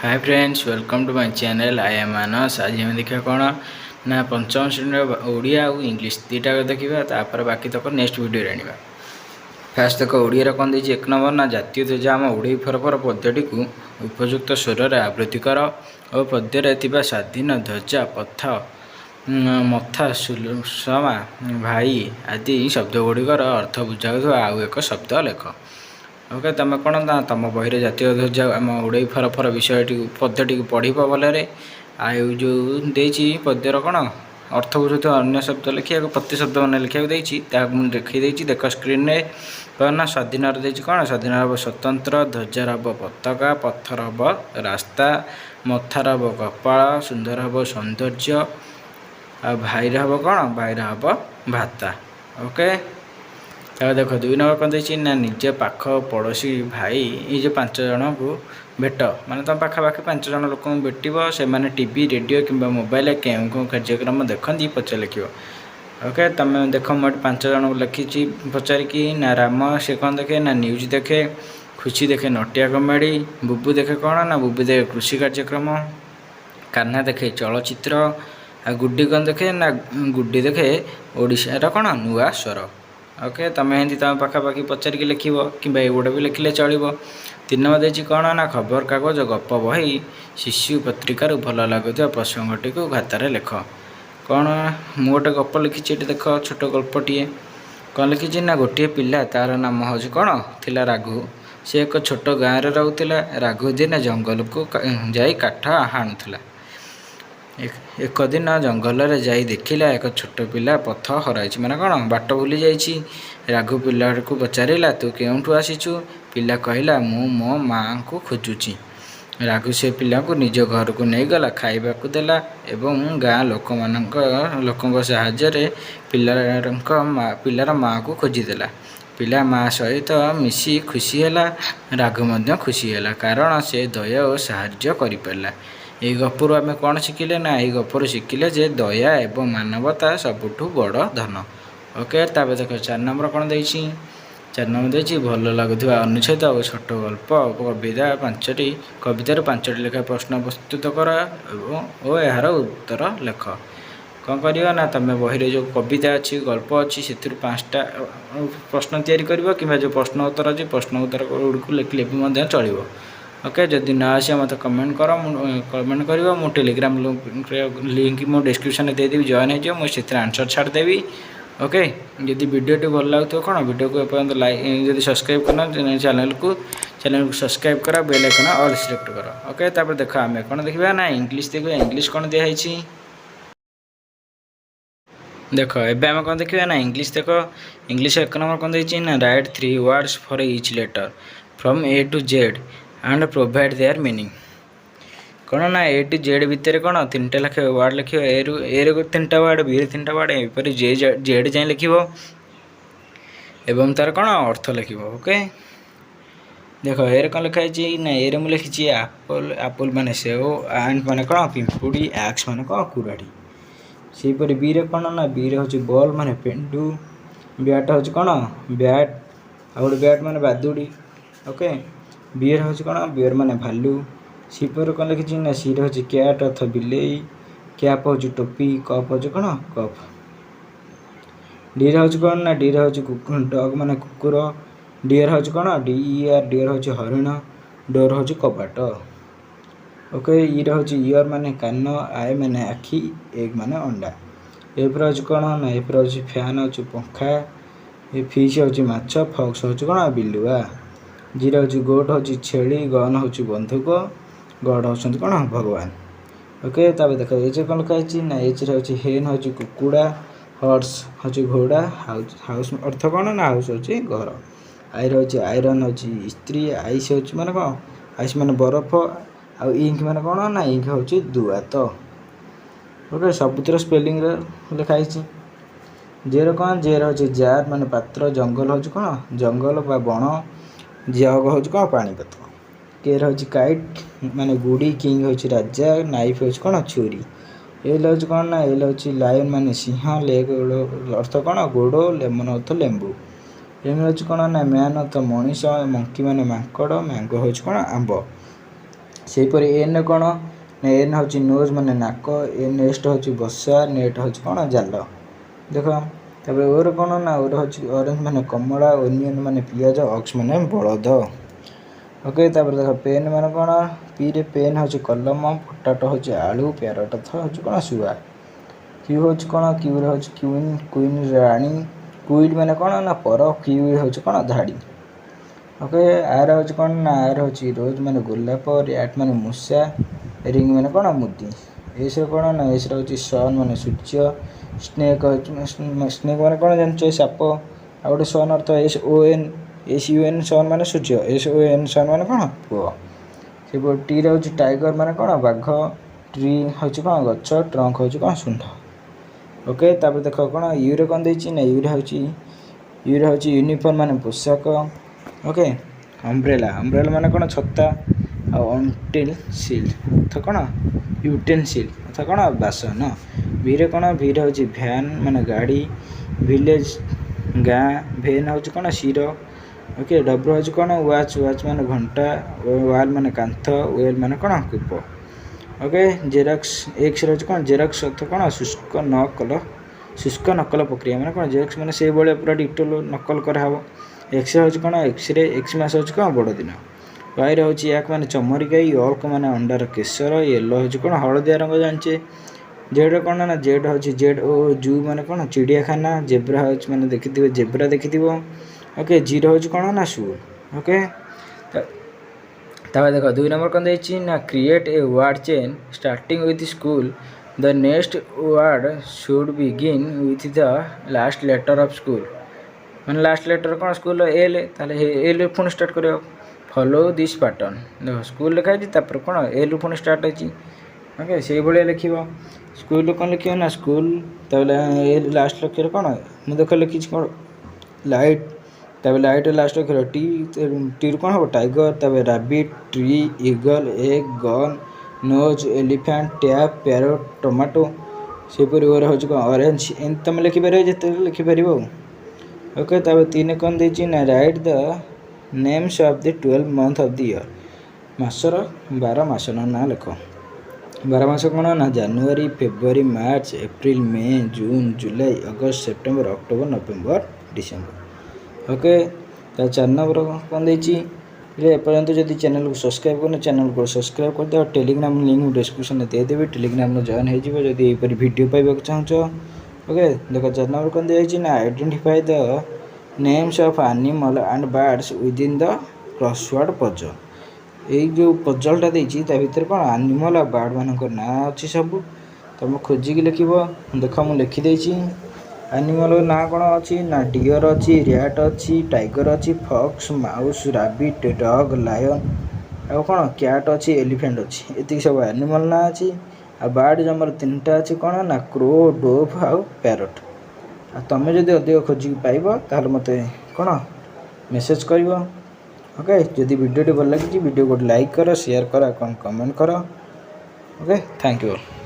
Hi friends, welcome to my channel. I am Manas. आज हम देखा कौन ना पंचम श्रेणी ओडिया और इंग्लीश दुईटा देखा तापर बाकी तक नेक्स्ट वीडियो आने। फास्ट देख ओडिया कौन देती एक नंबर ना जातीय ध्वज आम ओडी फरफर पद्यटी को उपयुक्त स्वर आवृत्ति कर और पद्य स्वाधीन ध्वजा पथ मथा सुषमा भाई आदि शब्द गुड़िकर अर्थ बुझाऊ आउ एक शब्द लेख। ओके, तुम कौन ना तुम बही जातीय ध्वज आम उड़े फरफर विषय पद्यटी पढ़ भलरे आउ जो पद्यर कौन अर्थ बुझुत अन्य शब्द लिखा प्रति शब्द मैंने लिखा देखी देख स्क्रीन में कौन ना स्वाधीन कौन स्वाधीन हम स्वतंत्र ध्वजार हम पताका पथर हम रास्ता मथार हम कपाल सुंदर हम सौंदर्य आ भाईर हम कौन भाईर हम भाता। ओके, देख दुई नंबर कौन देखिए ना निज पाख पड़ोशी भाई ये जो 5 जन को भेट माने तुम पाखापाखि 5 जन लोक भेट से टीवी रेडियो कि मोबाइल क्यों कार्यक्रम देखती पचार लिख। ओके, तुम देख मुझे 5 जन को लिखी पचारिकी ना राम से कौन देखे ना न्यूज देखे, खुशी देखे नटिया कमेडी, बुबू देखे कौन ना बुबू देखे कृषि कार्यक्रम, कान्हा देखे चलचित्र, आ गुड्डी कौन देखे ना गुड्डी देखे ओडिशार कौन नुआ स्वर। ओके, तुम एमती तुम पाखापाखि पचारिकी लिख कि एगुड़ा भी लिखिले चलो। 3 नंबर देखिए कौन ना खबर कागज गप बही शिशु पत्रिकार भल लगुवा प्रसंगटी को खातार लिख। कौन मु गोटे गप लिखी ये देख छोट गल्पटे कौन लिखी ना गोटे पिला तार नाम हूँ कौन थिला राघु। से एक छोट गाँव में रोला। राघु दिन जंगल को जाई काठ हाणुला। एक दिन जंगल में जाई देखिला एक छोट पिला पथ हराई माने कौन बाट भूली जाइए। राघु पिला को पचारा तू क्योंठू आसीचु? पिला कहला मु मो माँ को खोजुची। राघु से पिला को निज घर को नहीं गला खाइबा को देला एवं गाँ लोक साहाय्य पिलार माँ को खोजिदेला। पिला माँ सहित मिसी खुशी है। राघु मध्य खुशी है कारण से दया और साहाय्य करिपारला। ये गपुर आम कौन शिखिले ना ये गपुर शिखिले जे दया एवं मानवता सबुठु बड़ धन। ओके, तापर देख 4 नंबर कौन देती 4 नंबर देती भल लगुवा अनुच्छेद और छोट गल्प कविता 5टी कवितार 5टी लेखा प्रश्न प्रस्तुत कर और यार उत्तर लेख। कौन कर ना तुम बही जो कविता अच्छी गल्प अच्छी से 5टा प्रश्न तैयारी कर कि जो प्रश्न उत्तर अच्छी प्रश्न उत्तर गुड़ लिखिले भी चलो। ओके, जदि न आसे मत कमेंट कर मु टेलीग्राम लिंक मो डिस्क्रिप्शन में देदेवी जॉइन हो मुझे आंसर छाड़देवी। ओके, जदि वीडियो भल लगुव कौन वीडियो को एपर्तंत लाइक जब सब्सक्राइब करना चैनल को सब्सक्राइब कर बेल आइकन ऑल सिलेक्ट कर। ओके, तापर देख आम कौन देखा ना इंग्लीश देखा इंग्लीश कौन दिखाई देख एवं कौन देखा ना इंग्लीश देख इंग्लीश 1 नंबर कौन देखिए ना write 3 words for each letter from A to Z and provide their meaning. कौन ना ए टू जेड भितर कौन 3टा लेखे वार्ड लिख ए रे 3टा वार्ड बी रे 3टा वार्ड एपरी जेड जाए लिख एवं तार कौन अर्थ लिख। ओके, देख ए कौन लिखाई ना ए मुझे लिखी आपोल आपोल माने सेव एंड माने कौन पिंपुड़ी एक्स माने कौन कुराड़ी। सेपरी बी रे कौन ना बी रे हूँ बॉल माने पेंडू, बैट हूँ कौन बैट आ गए बैट माने बादुड़ी। ओके, बियर हूँ कौन बियर माने भालू। सीपर कौन लिखी ना सी रे हूँ कैट अथ बिलेई, कैप हूँ टोपी, कप हूँ कौन कप। डी रे हूँ कौन ना डी रे हूँ डग माने कुकुर, डियर हूँ कौन डीईआर डियर हूँ हरिण, डोर हूँ कबाट। ओके, ई रे हूँ इयर माने कान, आई माने आखि, एग माने अंडा। एफ रे हूँ कौन ना एफ रे हूँ फैन हूँ पंखा, फिश हूँ माछ, फक्स हूँ कौन बिलुआ। जी रे हूँ गोट हूँ छेली, गन हूँ बंधुक, गड हूँ कौन भगवान। ओके, तब देख एच कौन लिखाई ना एच रे हूँ हेन हूँ कुकुड़ा, हर्स हूँ घोड़ा, हाउस अर्थ कौन ना हाउस हूँ घर। आई रे हूँ आयरन हूँ स्त्री, आइस हूँ माने कौन आइस माने बरफ, आउ इंक माने कौन ना इंक हूँ दुआ। तो ओके, सबुतर स्पेलिंग लिखाई जेर कौन जेर हूँ जार माने पात्र, जंगल हूँ कौन जंगल बा बण, जग हूँ कौन पानी पत्र। केर हूँ काइट माने गुड़ी, किंग हूँ राजा, नाइफ हूँ कौन छुरी। एल हूँ कौन ना एल हूँ लायन माने सिंह, लेग अर्थ कौन गोड़, लेमन अर्थ लेंबू। एम हूँ कौन ना मैन अर्थ मनीष, मंकी माने माकड़, मैंगो हूँ कौन आंब। ସେହିପରି ଏନ୍ କ'ଣ ନା ଏନ୍ ହେଉଛି ନୋଜ୍ ମାନେ ନାକ, ନେକ୍ସଟ ହେଉଛି ବସା, ନେଟ୍ ହେଉଛି କ'ଣ ଜାଲ। ଦେଖ ତାପରେ ଓରେ କ'ଣ ନା ଓରେ ହେଉଛି ଅରେଞ୍ଜ ମାନେ କମଳା, ଓନିଅନ୍ ମାନେ ପିଆଜ, ଅକ୍ସ ମାନେ ବଳଦ। ଓକେ ତାପରେ ଦେଖ ପେନ୍ ମାନେ କ'ଣ ପିରେ ପେନ୍ ହେଉଛି କଲମ, ପଟାଟୋ ହେଉଛି ଆଳୁ, ପ୍ୟାରଟ ହେଉଛି କ'ଣ ଶୁଆ। କ୍ୟୁ ହେଉଛି କ'ଣ କ୍ୟୁରେ ହେଉଛି କ୍ୱିନ୍, କୁଇନ୍ ରାଣୀ, କୁଇଲ୍ ମାନେ କ'ଣ ନା ପର, କ୍ୟୁ ହେଉଛି କ'ଣ ଧାଡ଼ି। ଓକେ ଆର୍ ହେଉଛି କ'ଣ ନା ଆର୍ ହେଉଛି ରୋଜ୍ ମାନେ ଗୋଲାପ, ର୍ୟାଟ୍ ମାନେ ମୂଷା, ରିଙ୍ଗ ମାନେ କ'ଣ ମୁଦି। ଏସ୍ରେ କ'ଣ ନା ଏସ୍ରେ ହେଉଛି ସନ୍ ମାନେ ସୂର୍ଯ୍ୟ, ସ୍ନେକ୍ ହେଉଛି ସ୍ନେକ୍ ମାନେ କ'ଣ ଜାଣିଛ ସାପ। ଆଉ ଗୋଟେ ସନ୍ ଅର୍ଥ SON ସନ୍ ମାନେ ସୂର୍ଯ୍ୟ, SON ସନ୍ ମାନେ କ'ଣ ପୁଅ। ସେପଟେ ଟିରେ ହେଉଛି ଟାଇଗର ମାନେ କ'ଣ ବାଘ, ଟ୍ରି ହେଉଛି କ'ଣ ଗଛ, ଟ୍ରଙ୍କ ହେଉଛି କ'ଣ ଶୁଣ୍ଢ। ଓକେ ତାପରେ ଦେଖ କ'ଣ ୟୁରେ କ'ଣ ଦେଇଛି ନା ୟୁରେ ହେଉଛି ୟୁନିଫର୍ମ ମାନେ ପୋଷାକ। ଓକେ ଅମ୍ବ୍ରେଲା ମାନେ କ'ଣ ଛତା, ଆଉ ୟୁଟେନ୍ସିଲ୍ କ'ଣ ଅର୍ଥ କ'ଣ ବାସନ। ଭିରେ କ'ଣ ଭିରେ ହେଉଛି ଭ୍ୟାନ୍ ମାନେ ଗାଡ଼ି, ଭିଲେଜ୍ ଗାଁ, ଭେନ୍ ହେଉଛି କ'ଣ ଶିର। ଓକେ ଡବ୍ଲୁ ହେଉଛି କ'ଣ ୱାଚ୍ ମାନେ ଘଣ୍ଟା, ୱାଲ୍ ମାନେ କାନ୍ଥ, ୱେଲ୍ ମାନେ କ'ଣ କୂପ। ଓକେ ଜେରକ୍ସ ଏକ୍ସରେ ହେଉଛି କ'ଣ ଜେରକ୍ସ ଅର୍ଥ କ'ଣ ଶୁଷ୍କ ନକଲ ପ୍ରକ୍ରିୟା ମାନେ କ'ଣ ଜେରକ୍ସ ମାନେ ସେଇଭଳିଆ ପୁରା ଡିଟୋଲ ନକଲ କରାହେବ। ଏକ୍ସରେ ହେଉଛି କ'ଣ ଏକ୍ସରେ ଏକ୍ସମାସ ହେଉଛି କ'ଣ ବଡ଼ ଦିନ। ୱାଇରେ ହେଉଛି ୟାକ୍ ମାନେ ଚମରି ଗାଈ, ୟର୍କ ମାନେ ଅଣ୍ଡାର କେଶର, ୟେଲୋ ହେଉଛି କ'ଣ ହଳଦିଆ ରଙ୍ଗ ଜାଣିଛେ। ଜେଡ଼୍ କ'ଣ ନା ଜେଡ଼୍ ହେଉଛି ଓ ଜୁ ମାନେ କ'ଣ ଚିଡ଼ିଆଖାନା, ଜେବ୍ରା ହେଉଛି ମାନେ ଦେଖିଥିବେ ଜେବ୍ରା ଦେଖିଥିବ। ଓକେ ଜିରୋ ହେଉଛି କ'ଣ ନା ସୁ। ଓକେ ତାପରେ ଦେଖ 2 ନମ୍ବର କ'ଣ ଦେଇଛି ନା create a word chain starting with school, the next word should begin with the last letter of school. ମାନେ ଲାଷ୍ଟ ଲେଟର କ'ଣ ସ୍କୁଲର ଏଲ୍, ତାହେଲେ ଏଲ୍ ପୁଣି ଷ୍ଟାର୍ଟ କରିବ। ଫଲୋ ଦିସ୍ ପାଟର୍ନ ଦେଖ ସ୍କୁଲ ଲେଖା ହେଇଛି ତାପରେ କ'ଣ ଏଲ୍ରୁ ପୁଣି ଷ୍ଟାର୍ଟ ହେଇଛି। ଓକେ ସେଇଭଳିଆ ଲେଖିବ। ସ୍କୁଲରୁ କ'ଣ ଲେଖିବ ନା ସ୍କୁଲ, ତାପରେ ଏଲ୍ ଲାଷ୍ଟ ଅକ୍ଷର କ'ଣ ମୁଁ ଦେଖ ଲେଖିଛି କ'ଣ ଲାଇଟ୍, ତାପରେ ଲାଇଟ୍ର ଲାଷ୍ଟ ଅକ୍ଷର ଟିରୁ କ'ଣ ହେବ ଟାଇଗର, ତାପରେ rabbit, tree, eagle, egg, gun, nose, elephant, tap, parrot, tomato. ସେହିପରି ଓରେ ହେଉଛି କ'ଣ ଅରେଞ୍ଜ। ଏମିତି ତୁମେ ଲେଖିପାରିବ ଯେତେବେଳେ ଲେଖିପାରିବ ଆଉ। ଓକେ ତାପରେ 3 କ'ଣ ଦେଇଛି ନା write the names of the 12 month of the year, ମାସର 12 ମାସର ନାଁ ଲେଖ। 12 ମାସ କ'ଣ ନା January, February, March, April, May, June, July, August, September, October, November, December. Okay ତା 4 ନମ୍ବର କ'ଣ ଦେଇଛି ଏପର୍ଯ୍ୟନ୍ତ ଯଦି ଚ୍ୟାନେଲକୁ ସବସ୍କ୍ରାଇବ୍ କରିନ ଚ୍ୟାନେଲକୁ ସବସ୍କ୍ରାଇବ୍ କରିଦେବ। ଟେଲିଗ୍ରାମ ଲିଙ୍କ୍ ମୁଁ ଡିସ୍କ୍ରିପ୍ସନରେ ଦେଇଦେବି, ଟେଲିଗ୍ରାମରେ ଜଏନ୍ ହେଇଯିବ ଯଦି ଏହିପରି ଭିଡ଼ିଓ ପାଇବାକୁ ଚାହୁଁଛ। ଓକେ ଦେଖ 4 ନମ୍ବର କ'ଣ ଦିଆଯାଇଛି ନା identify the names of animal and birds within the crossword puzzle. ଏଇ ଯେଉଁ ପଜଲଟା ଦେଇଛି ତା ଭିତରେ କ'ଣ ଆନିମଲ୍ ଆଉ ବାର୍ଡ଼ମାନଙ୍କ ନାଁ ଅଛି ସବୁ, ତୁମେ ଖୋଜିକି ଲେଖିବ। ଦେଖ ମୁଁ ଲେଖିଦେଇଛି। ଆନିମଲ୍ ନାଁ କ'ଣ ଅଛି ନା ଡିଅର୍ ଅଛି, ର୍ୟାଟ୍ ଅଛି, ଟାଇଗର ଅଛି, ଫକ୍ସ, ମାଉସ୍, ରାବିଟ୍, ଡଗ୍, ଲାୟନ୍, ଆଉ କ'ଣ କ୍ୟାଟ୍ ଅଛି, ଏଲିଫେଣ୍ଟ ଅଛି। ଏତିକି ସବୁ ଆନିମଲ୍ ନାଁ ଅଛି। ଆଉ ବାର୍ଡ଼ ଆମର 3ଟା ଅଛି କ'ଣ ନା କ୍ରୋ, ଡୋଭ୍ ଆଉ ପ୍ୟାରୋଟ୍। ଆଉ ତୁମେ ଯଦି ଅଧିକ ଖୋଜିକି ପାଇବ ତାହେଲେ ମୋତେ କ'ଣ ମେସେଜ୍ କରିବ। ଓକେ ଯଦି ଭିଡ଼ିଓଟି ଭଲ ଲାଗିଛି ଭିଡ଼ିଓକୁ ଗୋଟେ ଲାଇକ୍ କର, ସେୟାର କର, କ'ଣ କମେଣ୍ଟ କର। Okay thank you all.